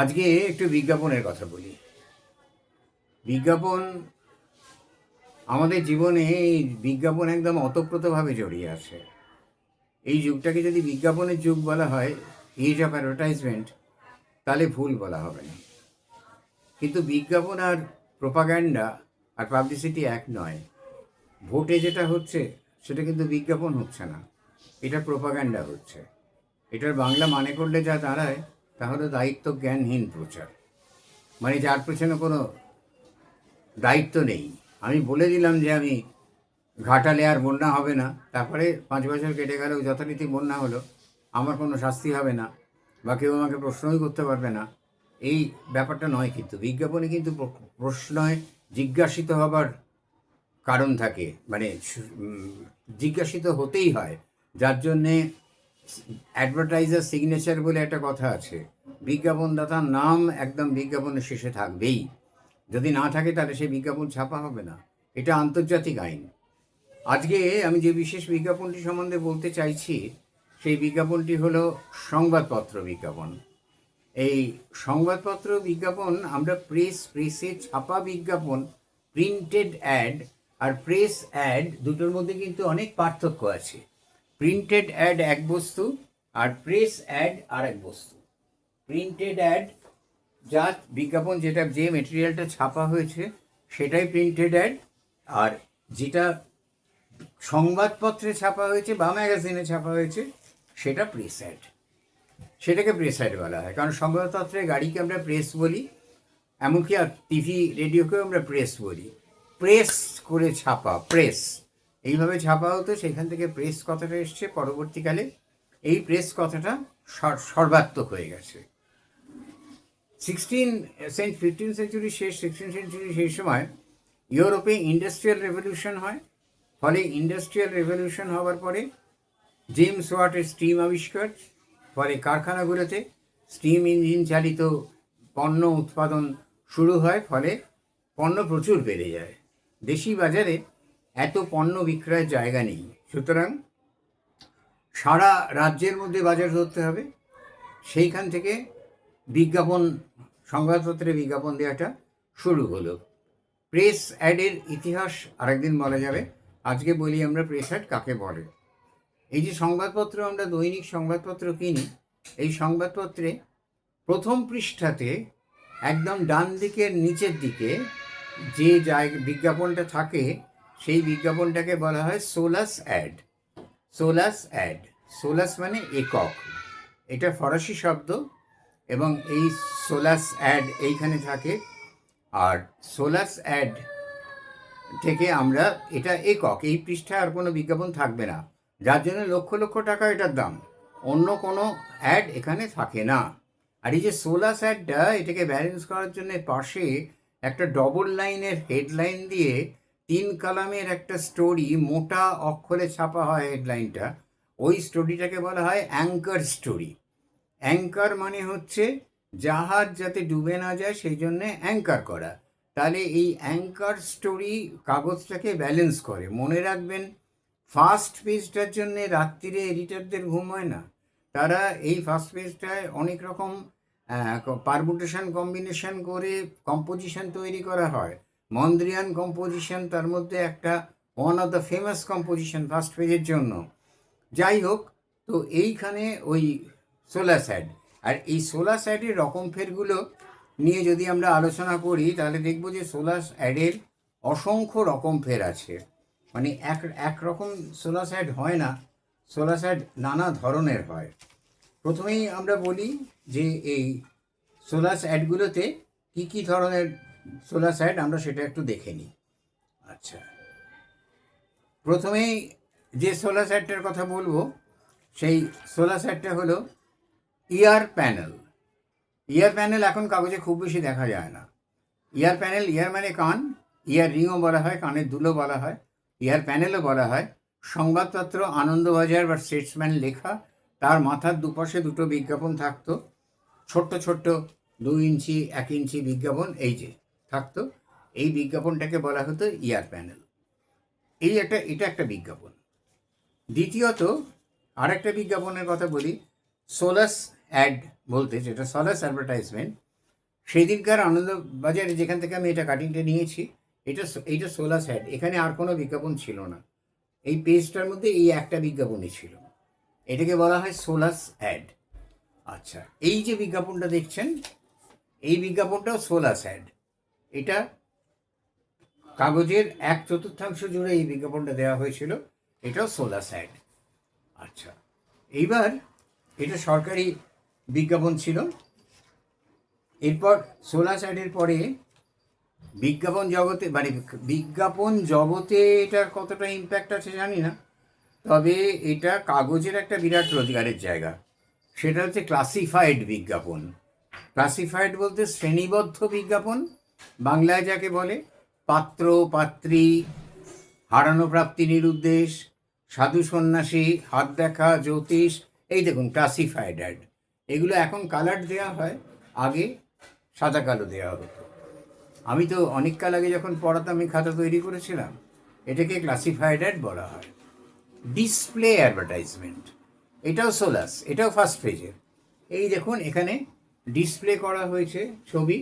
আজকে একটু বিজ্ঞাপনের কথা বলি। বিজ্ঞাপন আমাদের জীবনে, এই বিজ্ঞাপন একদম ওতপ্রোতভাবে জড়িয়ে আছে। এই যুগটাকে যদি বিজ্ঞাপনের যুগ বলা হয়, এজ অফ অ্যাডভার্টাইজমেন্ট, তাহলে ভুল বলা হবে না। কিন্তু বিজ্ঞাপন আর প্রোপাগ্যান্ডা আর পাবলিসিটি এক নয়। ভোটে যেটা হচ্ছে সেটা কিন্তু বিজ্ঞাপন হচ্ছে না, এটা প্রোপাগ্যান্ডা হচ্ছে। এটার বাংলা মানে করলে যা দাঁড়ায় তা হলো দায়িত্ব জ্ঞানহীন প্রচার। মানে যার পেছনে কোনো দায়িত্ব নেই। আমি বলে দিলাম যে আমি ঘাটালে আর বন্যা হবে না, তারপরে 5 বছর কেটে গেলেও যথারীতি বন্যা হলো, আমার কোনো শাস্তি হবে না বা কেউ আমাকে প্রশ্নই করতে পারবে না, এই ব্যাপারটা নয়। কিন্তু বিজ্ঞাপনে কিন্তু প্রশ্নয় জিজ্ঞাসিত হবার কারণ থাকে, মানে জিজ্ঞাসিত হতেই হয়, যার জন্যে অ্যাডভার্টাইজার সিগনেচার বলে একটা কথা আছে। বিজ্ঞাপনদাতার নাম একদম বিজ্ঞাপনের শেষে থাকবেই। যদি না থাকে তাহলে সেই বিজ্ঞাপন ছাপা হবে না। এটা আন্তর্জাতিক আইন। আজকে আমি যে বিশেষ বিজ্ঞাপনটি সম্বন্ধে বলতে চাইছি, সেই বিজ্ঞাপনটি হলো সংবাদপত্র বিজ্ঞাপন। এই সংবাদপত্র বিজ্ঞাপন আমরা প্রেসে ছাপা বিজ্ঞাপন, প্রিন্টেড অ্যাড আর প্রেস অ্যাড দুটোর মধ্যে কিন্তু অনেক পার্থক্য আছে। প্রিন্টেড অ্যাড এক বস্তু আর প্রেস অ্যাড আর এক বস্তু। প্রিন্টেড অ্যাড যা বিজ্ঞাপন, যেটা যে মেটেরিয়ালটা ছাপা হয়েছে সেটাই প্রিন্টেড অ্যাড, আর যেটা সংবাদপত্রে ছাপা হয়েছে বা ম্যাগাজিনে ছাপা হয়েছে সেটা প্রেস অ্যাড। সেটাকে প্রেস অ্যাড বলা হয়, কারণ সংবাদপত্রে গাড়িকে আমরা প্রেস বলি, এমনকি আর টিভি রেডিওকেও আমরা প্রেস বলি। প্রেস করে ছাপা, প্রেস এইভাবে ছাপা হতো, সেখান থেকে প্রেস কথাটা এসছে। পরবর্তীকালে এই প্রেস কথাটা সর্বাত্মক হয়ে গেছে। 15 সেঞ্চুরি শেষ, 16 সেঞ্চুরি সেই সময় ইউরোপে ইন্ডাস্ট্রিয়াল রেভলিউশন হয়। ফলে ইন্ডাস্ট্রিয়াল রেভলিউশন হওয়ার পরে জেমস ওয়াটের স্টিম আবিষ্কার, ফলে কারখানাগুলোতে স্টিম ইঞ্জিন চালিত পণ্য উৎপাদন শুরু হয়। ফলে পণ্য প্রচুর বেড়ে যায়। দেশি বাজারে এত পণ্য বিক্রয়ের জায়গা নেই, সুতরাং সারা রাজ্যের মধ্যে বাজার ধরতে হবে। সেইখান থেকে বিজ্ঞাপন, সংবাদপত্রে বিজ্ঞাপন দেওয়াটা শুরু হলো। প্রেস অ্যাডের ইতিহাস আরেকদিন বলা যাবে, আজকে বলি আমরা প্রেস অ্যাড কাকে বলে। এই যে সংবাদপত্র, আমরা দৈনিক সংবাদপত্র কিনি, এই সংবাদপত্রে প্রথম পৃষ্ঠাতে একদম ডান দিকের নিচের দিকে যে বিজ্ঞাপনটা থাকে, সেই বিজ্ঞাপনটাকে বলা হয় সোলাস অ্যাড। সোলাস অ্যাড, সোলাস মানে একক, এটা ফরাসি শব্দ, এবং এই সোলাস অ্যাড এইখানে থাকে। আর সোলাস অ্যাড থেকে আমরা, এটা একক, এই পৃষ্ঠায় আর কোনো বিজ্ঞাপন থাকবে না, যার জন্য লক্ষ লক্ষ টাকা এটার দাম। অন্য কোনো অ্যাড এখানে থাকে না। আর এই যে সোলাস অ্যাডটা, এটাকে ব্যালেন্স করার জন্য পাশে একটা ডবল লাইনের হেডলাইন দিয়ে 3 কলামের একটা স্টোরি মোটা অক্ষরে ছাপা হয় হেডলাইনটা। ওই স্টোরিটাকে বলা হয় অ্যাঙ্কার স্টোরি। অ্যাঙ্কার মানে হচ্ছে জাহাজ যাতে ডুবে না যায় সেই জন্যে অ্যাঙ্কার করা। তাহলে এই অ্যাঙ্কার স্টোরি কাগজটাকে ব্যালেন্স করে। মনে রাখবেন, ফার্স্ট পেজটার জন্যে রাত্রিরে এডিটরদের ঘুম হয় না। তারা এই ফার্স্ট পেজটায় অনেক রকম পারমুটেশন কম্বিনেশন করে কম্পোজিশন তৈরি করা হয়। মন্দ্রিয়ান কম্পোজিশন তার মধ্যে একটা, one of the famous composition first পেজের জন্য। যাই হোক, তো এইখানে ওই সোলাস অ্যাড, আর এই সোলাস অ্যাডের রকম ফেরগুলো নিয়ে যদি আমরা আলোচনা করি, তাহলে দেখব যে সোলাস অ্যাডের অসংখ্য রকম ফের আছে। মানে এক রকম সোলাস অ্যাড হয় না, সোলাস অ্যাড নানা ধরনের হয়। প্রথমেই আমরা বলি যে এই সোলাস অ্যাডগুলোতে কী কী ধরনের সোলাস অ্যাড, আমরা সেটা একটু দেখে নিই। আচ্ছা, প্রথমেই যে সোলাস অ্যাডটার কথা বলবো, সেই সোলাস অ্যাডটা হলো ইয়ার প্যানেল। ইয়ার প্যানেল এখন কাগজে খুব বেশি দেখা যায় না। ইয়ার প্যানেল, ইয়ার মানে কান, ইয়ার রিংও বলা হয়, কানের দুলও বলা হয়, ইয়ার প্যানেলও বলা হয়। সংবাদপত্র আনন্দবাজার বা স্টেটসম্যান লেখা, তার মাথার দুপাশে দুটো বিজ্ঞাপন থাকতো, ছোট্ট ছোট্ট 2 ইঞ্চি 1 ইঞ্চি বিজ্ঞাপন এই যে থাকতো। এই বিজ্ঞাপনটাকে বলা হতো ইয়ার প্যানেল। এটা একটা বিজ্ঞাপন। দ্বিতীয়ত আরেকটা বিজ্ঞাপনের কথা বলি, সোলাস অ্যাড বলতে, যেটা সোলাস অ্যাডভার্টাইজমেন্ট, সেদিনকার আনন্দবাজারে যেখান থেকে আমি এটা কাটিংটা নিয়েছি, এইটা সোলাস অ্যাড, এখানে আর কোনো বিজ্ঞাপন ছিল না। এই পেজটার মধ্যে এই একটা বিজ্ঞাপনই ছিল, এটাকে বলা হয় সোলাস অ্যাড। আচ্ছা, এই যে বিজ্ঞাপনটা দেখছেন, এই বিজ্ঞাপনটাও সোলাস অ্যাড। এটা কাগজের 1/4 জুড়ে এই বিজ্ঞাপনটা দেওয়া হয়েছিল, এটাও সোলাস অ্যাড। আচ্ছা, এইবার এটা সরকারি বিজ্ঞাপন ছিল। এরপর সোলাস অ্যাডের পরে বিজ্ঞাপন জগতে, মানে বিজ্ঞাপন জগতে এটার কতটা ইম্প্যাক্ট আছে জানি না, তবে এটা কাগজের একটা বিরাট রোজগারের জায়গা। সেটা হচ্ছে ক্লাসিফাইড বিজ্ঞাপন। ক্লাসিফাইড বলতে শ্রেণীবদ্ধ বিজ্ঞাপন, বাংলায় যাকে বলে পাত্র, পাত্রী, হারানো প্রাপ্তি নিরুদ্দেশ, সাধু সন্ন্যাসী, হাত দেখা, জ্যোতিষ, এই দেখুন ক্লাসিফাইড অ্যাড। এগুলো এখন কালার দেওয়া হয়, আগে সাদা কালো দেওয়া হতো। আমি তো অনেক কাল আগে যখন পড়াতাম, আমি খাতা তৈরি করেছিলাম, এটাকে ক্লাসিফাইড অ্যাড বলা হয়। ডিসপ্লে অ্যাডভার্টাইজমেন্ট, এটাও সোলাস, এটাও ফার্স্ট পেজের। এই দেখুন এখানে ডিসপ্লে করা হয়েছে ছবি,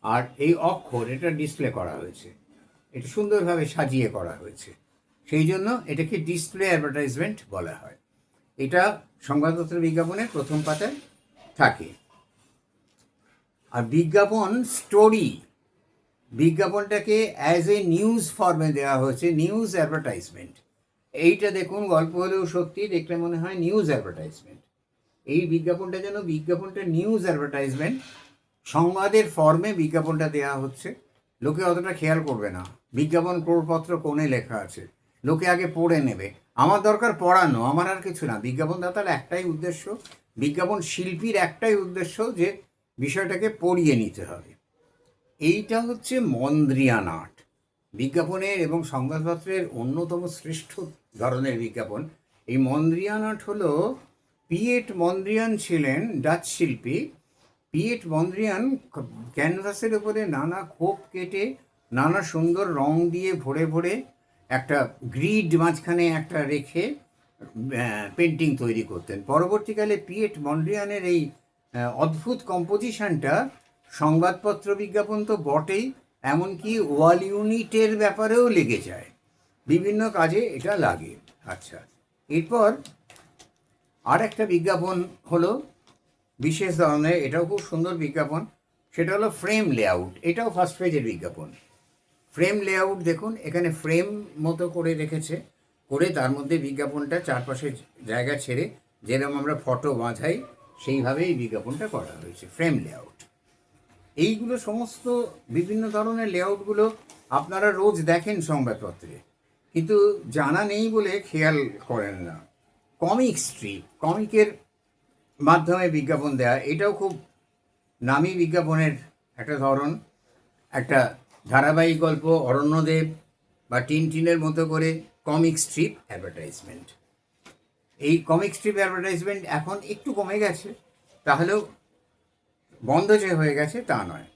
আর এই অক্ষর এটা ডিসপ্লে করা হয়েছে, এটা সুন্দরভাবে সাজিয়ে করা হয়েছে, সেই জন্য এটাকে ডিসপ্লে অ্যাডভার্টাইজমেন্ট বলা হয়। এটা সংবাদপত্র বিজ্ঞাপনের প্রথম পাতায় থাকে। আর বিজ্ঞাপন স্টোরি, বিজ্ঞাপনটাকে অ্যাজ এ নিউজ ফর্মে দেওয়া হয়েছে, নিউজ অ্যাডভার্টাইজমেন্ট। এইটা দেখুন, গল্প হলেও সত্যি, দেখলে মনে হয় নিউজ অ্যাডভার্টাইজমেন্ট। এই বিজ্ঞাপনটা যেন বিজ্ঞাপনটা নিউজ অ্যাডভার্টাইজমেন্ট, সংবাদের ফর্মে বিজ্ঞাপনটা দেওয়া হচ্ছে। লোকে অতটা খেয়াল করবে না বিজ্ঞাপন ক্রোড়পত্র কোণে লেখা আছে, লোকে আগে পড়ে নেবে। আমার দরকার পড়ানো, আমার আর কিছু না। বিজ্ঞাপন দাতার একটাই উদ্দেশ্য, বিজ্ঞাপন শিল্পীর একটাই উদ্দেশ্য, যে বিষয়টাকে পড়িয়ে নিতে হবে। এইটা হচ্ছে মন্দ্রিয়ান আর্ট, বিজ্ঞাপনের এবং সংবাদপত্রের অন্যতম শ্রেষ্ঠ ধরনের বিজ্ঞাপন। এই মন্দ্রিয়ান আর্ট হলো, পিয়েট মন্দ্রিয়ান ছিলেন ডাচ শিল্পী। পিয়েট মন্দ্রিয়ান ক্যানভাসের উপরে নানা খোপ কেটে, নানা সুন্দর রং দিয়ে ভরে ভরে, একটা গ্রিড মাঝখানে একটা রেখে পেন্টিং তৈরি করতেন। পরবর্তীকালে পিয়েট মন্দ্রিয়ানের এই অদ্ভুত কম্পোজিশনটা সংবাদপত্র বিজ্ঞাপন তো বটেই, এমনকি ওয়াল ইউনিটের ব্যাপারেও লেগে যায়, বিভিন্ন কাজে এটা লাগে। আচ্ছা, এরপর আর একটা বিজ্ঞাপন হলো বিশেষ ধরনের, এটাও খুব সুন্দর বিজ্ঞাপন, সেটা হলো ফ্রেম লেআউট। এটাও ফার্স্ট পেজের বিজ্ঞাপন। ফ্রেম লেআউট দেখুন, এখানে ফ্রেম মতো করে রেখেছে, করে তার মধ্যে বিজ্ঞাপনটা চারপাশে জায়গা ছেড়ে, যেরকম আমরা ফটো বাঁধাই সেইভাবে এই বিজ্ঞাপনটা করা হয়েছে, ফ্রেম লেআউট। এইগুলো সমস্ত বিভিন্ন ধরনের লেআউটগুলো আপনারা রোজ দেখেন সংবাদপত্রে, কিন্তু জানা নেই বলে খেয়াল করেন না। কমিক স্ট্রিপ, কমিকের মাধ্যমে বিজ্ঞাপন দেয়া, এটাও খুব নামী বিজ্ঞাপনের একটা ধরন। একটা ধারাবাহিক গল্প, অরণ্যদেব বা টিনটিনের মতো করে কমিক স্ট্রিপ অ্যাডভার্টাইজমেন্ট। এই কমিক স্ট্রিপ অ্যাডভার্টাইজমেন্ট এখন একটু কমে গেছে, তাহলেও বন্ধ যে হয়ে গেছে তা নয়।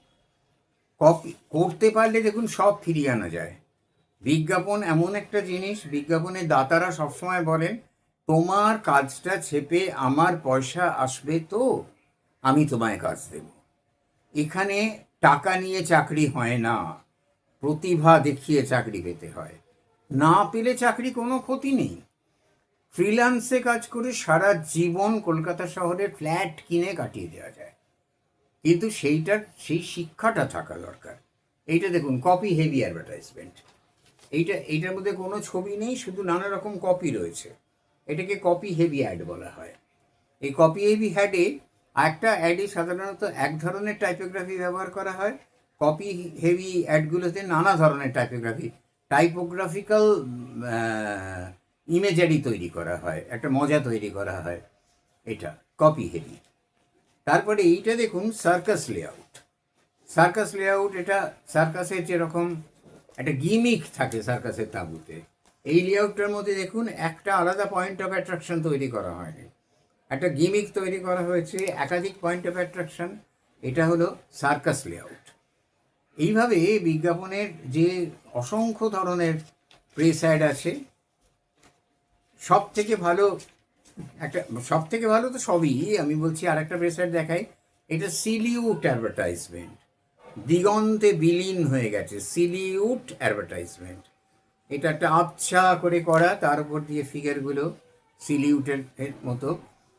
কপি করতে পারলে দেখুন সব ফিরিয়ে আনা যায়। বিজ্ঞাপন এমন একটা জিনিস, বিজ্ঞাপনের দাতারা সবসময় বলেন, তোমার কাজটা ছেপে আমার পয়সা আসবে, তো আমি তোমায় কাজ দেব। এখানে টাকা নিয়ে চাকরি হয় না, প্রতিভা দেখিয়ে চাকরি পেতে হয়। না পেলে চাকরি কোনো ক্ষতি নেই, ফ্রিল্যান্সে কাজ করে সারা জীবন কলকাতা শহরে ফ্ল্যাট কিনে কাটিয়ে দেওয়া যায়, কিন্তু সেই শিক্ষাটা থাকা দরকার। এইটা দেখুন, কপি হেভি অ্যাডভার্টাইজমেন্ট। এইটার মধ্যে কোনো ছবি নেই, শুধু নানা রকম কপি রয়েছে, এটাকে কপি হেভি অ্যাড বলা হয়। এই কপি হেভি অ্যাডে, একটা অ্যাডে সাধারণত এক ধরনের টাইপোগ্রাফি ব্যবহার করা হয়। কপি হেভি অ্যাডগুলোতে নানা ধরনের টাইপোগ্রাফিক্যাল ইমেজারি তৈরি করা হয়, একটা মজা তৈরি করা হয়, এটা কপি হেভি। তারপরে এইটা দেখুন, সার্কাস লেআউট। সার্কাস লেআউট, এটা সার্কাসের যেরকম একটা গিমিক থাকে সার্কাসের তাঁবুতে, এই লেআউটটার মধ্যে দেখুন একটা আলাদা পয়েন্ট অফ অ্যাট্রাকশন তৈরি করা হয়নি, একটা গিমিক তৈরি করা হয়েছে, একাধিক পয়েন্ট অফ অ্যাট্রাকশন, এটা হলো সার্কাস লেআউট। এইভাবে বিজ্ঞাপনের যে অসংখ্য ধরনের প্রেস অ্যাড আছে, সব থেকে ভালো তো সবই, আমি বলছি আর একটা প্রেস অ্যাড দেখাই, এটা সিলিউট অ্যাডভার্টাইজমেন্ট। দিগন্তে বিলীন হয়ে গেছে, সিলিউট অ্যাডভার্টাইজমেন্ট। এটা একটা আবছা করে করা, তার উপর দিয়ে ফিগারগুলো সিলিউটের মতো।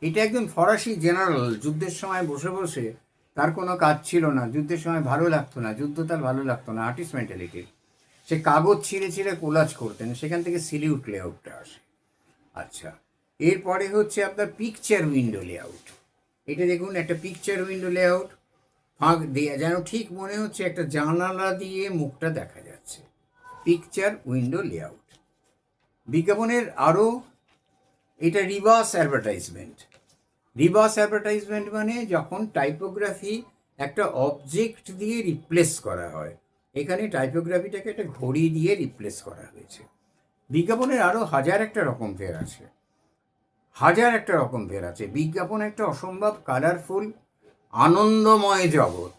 এটা একজন ফরাসি জেনারেল যুদ্ধের সময় বসে বসে, তার কোনো কাজ ছিল না, যুদ্ধের সময় ভালো লাগতো না, যুদ্ধ তার ভালো লাগতো না, আর্টিস্ট মেন্টালিটির, সে কাগজ ছিঁড়ে ছিঁড়ে কোলাজ করতেন, সেখান থেকে সিলিউট লেআউটটা আসে। আচ্ছা, এরপরে হচ্ছে আপনার পিকচার উইন্ডো লেআউট। এটা দেখুন, একটা পিকচার উইন্ডো লেআউট, ফাঁক দিয়ে যেন ঠিক মনে হচ্ছে একটা জানালা দিয়ে মুখটা দেখা যাচ্ছে, পিকচার উইন্ডো লেআউট। বিজ্ঞাপনের আরও, এটা রিভার্স অ্যাডভার্টাইজমেন্ট। রিভার্স অ্যাডভার্টাইজমেন্ট মানে যখন টাইপোগ্রাফি একটা অবজেক্ট দিয়ে রিপ্লেস করা হয়, এখানে টাইপোগ্রাফিটাকে একটা ঘড়ি দিয়ে রিপ্লেস করা হয়েছে। বিজ্ঞাপনের আরও হাজার একটা রকম ফের আছে, হাজার একটা রকম ফের আছে। বিজ্ঞাপন একটা অসম্ভব কালারফুল আনন্দময় জগৎ।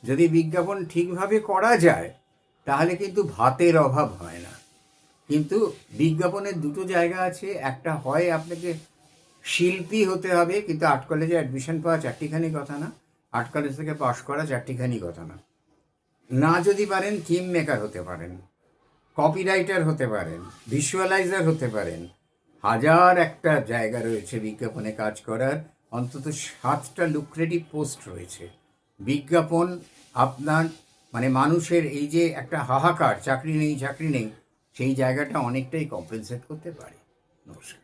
যদি বিজ্ঞাপন ঠিকভাবে করা যায় তাহলে কিন্তু ভাতের অভাব হয় না। কিন্তু বিজ্ঞাপনের দুটো জায়গা আছে, একটা হয় আপনাকে শিল্পী হতে হবে, কিন্তু আর্ট কলেজে অ্যাডমিশন পাওয়া চারটিখানি কথা না, আর্ট কলেজ থেকে পাশ করা চারটিখানি কথা না। না যদি পারেন থিম মেকার হতে পারেন, কপিরাইটার হতে পারেন, ভিজুয়ালাইজার হতে পারেন। হাজার একটা জায়গা রয়েছে বিজ্ঞাপনে কাজ করার, অন্তত 7টা লুক্রেটিভ পোস্ট রয়েছে। বিজ্ঞাপন আপনার মানে মানুষের এই যে একটা হাহাকার, চাকরি নেই চাকরি নেই, সেই জায়গাটা অনেকটাই কম্পেনসেট করতে পারে। নমস্কার।